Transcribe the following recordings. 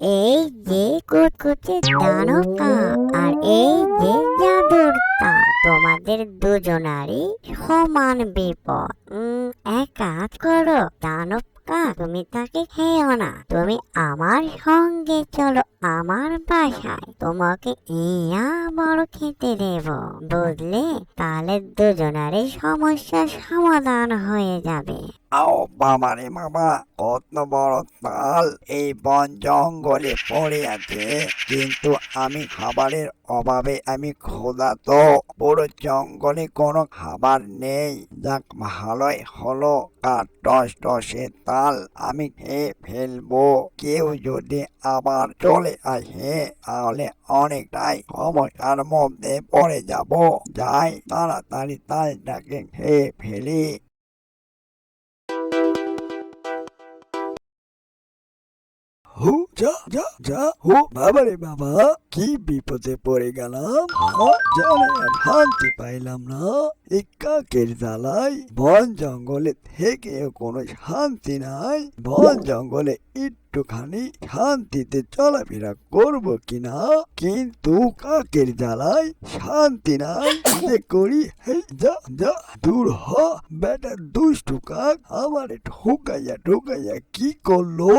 এই যে কুচকুচে দানব কাক আর এই যে জাদুর তাল, তোমাদের দুজনারই সমান বিপদ। এক কাজ করো দানব কাক, তুমি তাকে খেও না, তুমি আমার সঙ্গে চলো আমার বাসায়, তোমাকে ইয়া বড় খেতে দেব, বুঝলে? তাহলে দুজনারই সমস্যার সমাধান হয়ে যাবে। আও বাবা রে বাবা, কত বড় তাল এই বন জঙ্গলে পড়ে আছে, কিন্তু আমি খাবারের অভাবে আমি ক্ষুধার্ত। পুরো জঙ্গলে কোনো খাবার নেই। যাক, ভালোই হলো, টসটসে তাল আমি খেয়ে ফেলবো। কেউ যদি আবার চলে আসে তাহলে অনেকটাই সমস্যার মধ্যে পড়ে যাব। যাই, তাড়াতাড়ি তালটাকে খেয়ে ফেলি। হু যা যা যা, হু বাবা রে বাবা, কি বিপদে পড়ে গেলাম। জানে আর শান্তি পাইলাম না এই কাকের জ্বালায়। বন জঙ্গলে থেকেও কোনো শান্তি নাই। বন জঙ্গলে একটুখানি শান্তিতে চলাফেরা করব কিনা, কিন্তু কাকের জ্বালায় শান্তি নাই। যে করি, হেই যা যা, দূর হ বেটা দুষ্টু কাক, আমারে ঢুকাইয়া ঢুকাইয়া কি করলো।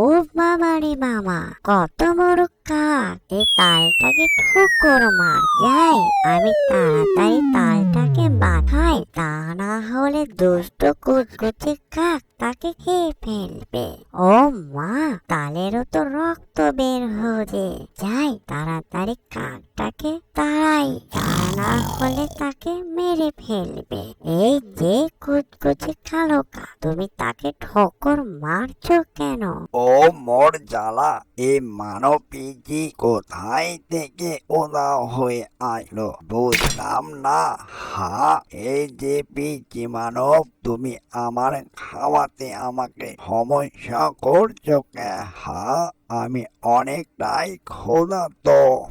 ও বাবা রে বাবা, কত বড় কাক! এই তালটাকে ঠোকর মার। যাই, আমি তাড়াতাড়ি তালটাকে বাঁধাই, তা না হলে দুষ্ট কুচকুচে কাক তাকে খেয়ে ফেলবে। ও মা, তালেরও তো রক্ত বের হচ্ছে। যাই, তাড়াতাড়ি কাকটাকে তাড়াই, তা না হলে তাকে মেরে ফেলবে। এই যে কুচকুচে কালো কাক, তুমি তাকে ঠোকর মারছো কেন? ও মোর জ্বালা, এই মানব পিজি কোথায় থেকে উধাও হয়ে আসলো বুঝলাম না। এই যে পিজি মানব, তুমি আমার খাওয়াতে আমাকে সমস্যা করছো কে? আমি অনেকটাই ক্ষুধার্ত,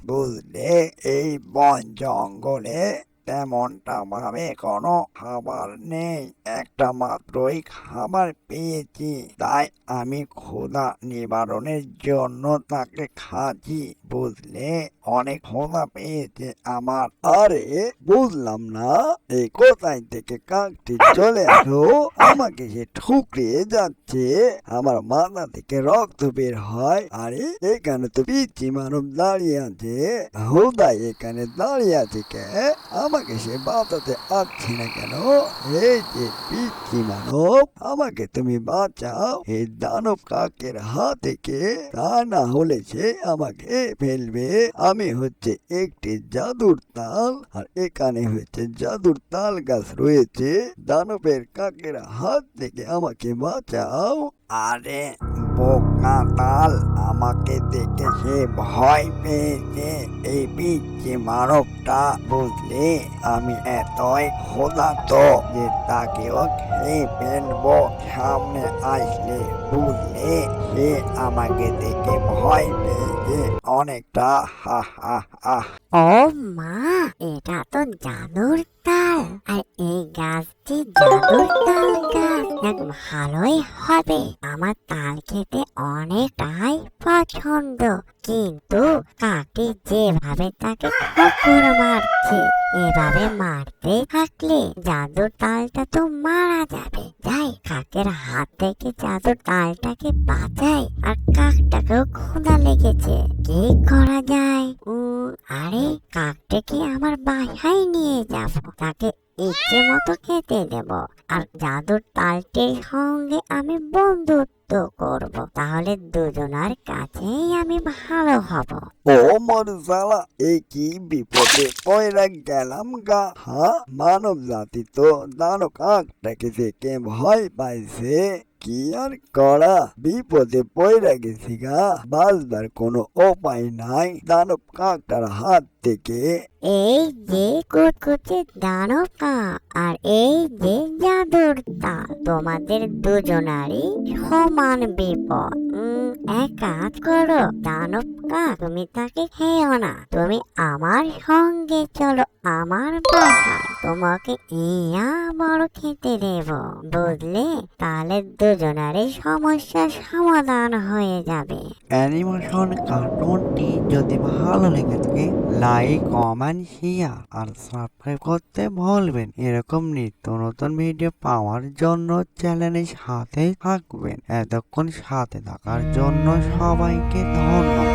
বুঝলে? এই বন জঙ্গলে তেমনটা ভাবে কোনো খাবার নেই। একটা মাত্রই খাবার পেয়েছি, তাই আমি ক্ষুধা নিবারণের জন্য তাকে খাচ্ছি, বুঝলে? অনেক ক্ষুধা পেয়েছে আমার। আরে বুঝলাম না, এই কোথায় থেকে কাকটি চলে আসলো, আমাকে সে ঠুকরিয়ে যাচ্ছে, আমার মাথা থেকে রক্ত বের হয়। আরে এখানে তো পিচ্ছি মানব দাঁড়িয়ে আছে, হুদাই এখানে দাঁড়িয়ে আছে কে? আমাকে সে বাঁচাতে আসছে না কেন? এই যে পিচ্ছি মানব, আমাকে তুমি বাঁচাও এই দানব কাকের হাত থেকে, তা না হলে সে আমাকে ফেলবে। আমি হচ্ছে একটি জাদুর তাল, আর এখানে হচ্ছে জাদুর তাল গাছ রয়েছে। দানবের কাকের হাত থেকে আমাকে বাঁচাও। আরে বোকা তাল, আমাকে দেখে সে ভয় পেয়েছে, এই পিচ্ছি মানবটা, বুঝলে? আমি এতই ক্ষুধার্ত যে তাকেও খেয়ে ফেলবো সামনে আসলে, বুঝলে? সে আমাকে দেখে ভয় পেয়েছে অনেকটা। হা হা হা। ও মা, এটা তো জাদুর তাল, আর এই গাছটি জাদুর তাল গাছ। এক ভালোই হবে, আমার তাল খেতে অনেকটাই পছন্দ। কিন্তু কাকটি যেভাবে তাকে ঠোকর মারছে, এভাবে মারতে থাকলে জাদুর তালটা তো মারা যাবে। যাই, কাকের হাত থেকে জাদুর তালটাকে বাঁচাই, আর কাকটাকেও ক্ষুধা লেগেছে, কি করা যায়? আরে কাকটাকে আমার বাসায় নিয়ে যাব, তাকে ইচ্ছে মতো খেতে দেব, আর জাদুর তালটির সঙ্গে আমি বন্ধুত্ব করব, তাহলে দুজনার কাছেই আমি ভালো হব। ও মোর জ্বালা, এই কি বিপদে পয়রা গেলাম গা। মানব জাতি তো দানব কাকটাকে দেখে ভয় পাইছে, কি আর করা, বিপদে পয়রা গেছি গা। বাঁচবার কোনো উপায় নাই দানব কাকটার হাত থেকে। এই যে কুচকুচে দানব কাক আর এই যে জাদুর তাল, তোমাদের দুজনারই সমান বিপদ। এক কাজ করো দানব কাক, তুমি তাকে খেও না, তুমি আমার সঙ্গে চলো আমার বাসায়, তোমাকে ইয়া বড় খেতে দেব, বুঝলে? তাহলে দুজনারই সমস্যার সমাধান হয়ে যাবে। অ্যানিমেশন কার্টুনটি যদি ভালো লেগে থাকে লাইক কমেন্ট শেয়ার আর সাবস্ক্রাইব করতে ভুলবেন। এরকম নিত্য নতুন ভিডিও পাওয়ার জন্য চ্যানেলের সাথে থাকবেন। এতক্ষণ সাথে থাকার জন্য সবাইকে ধন্যবাদ।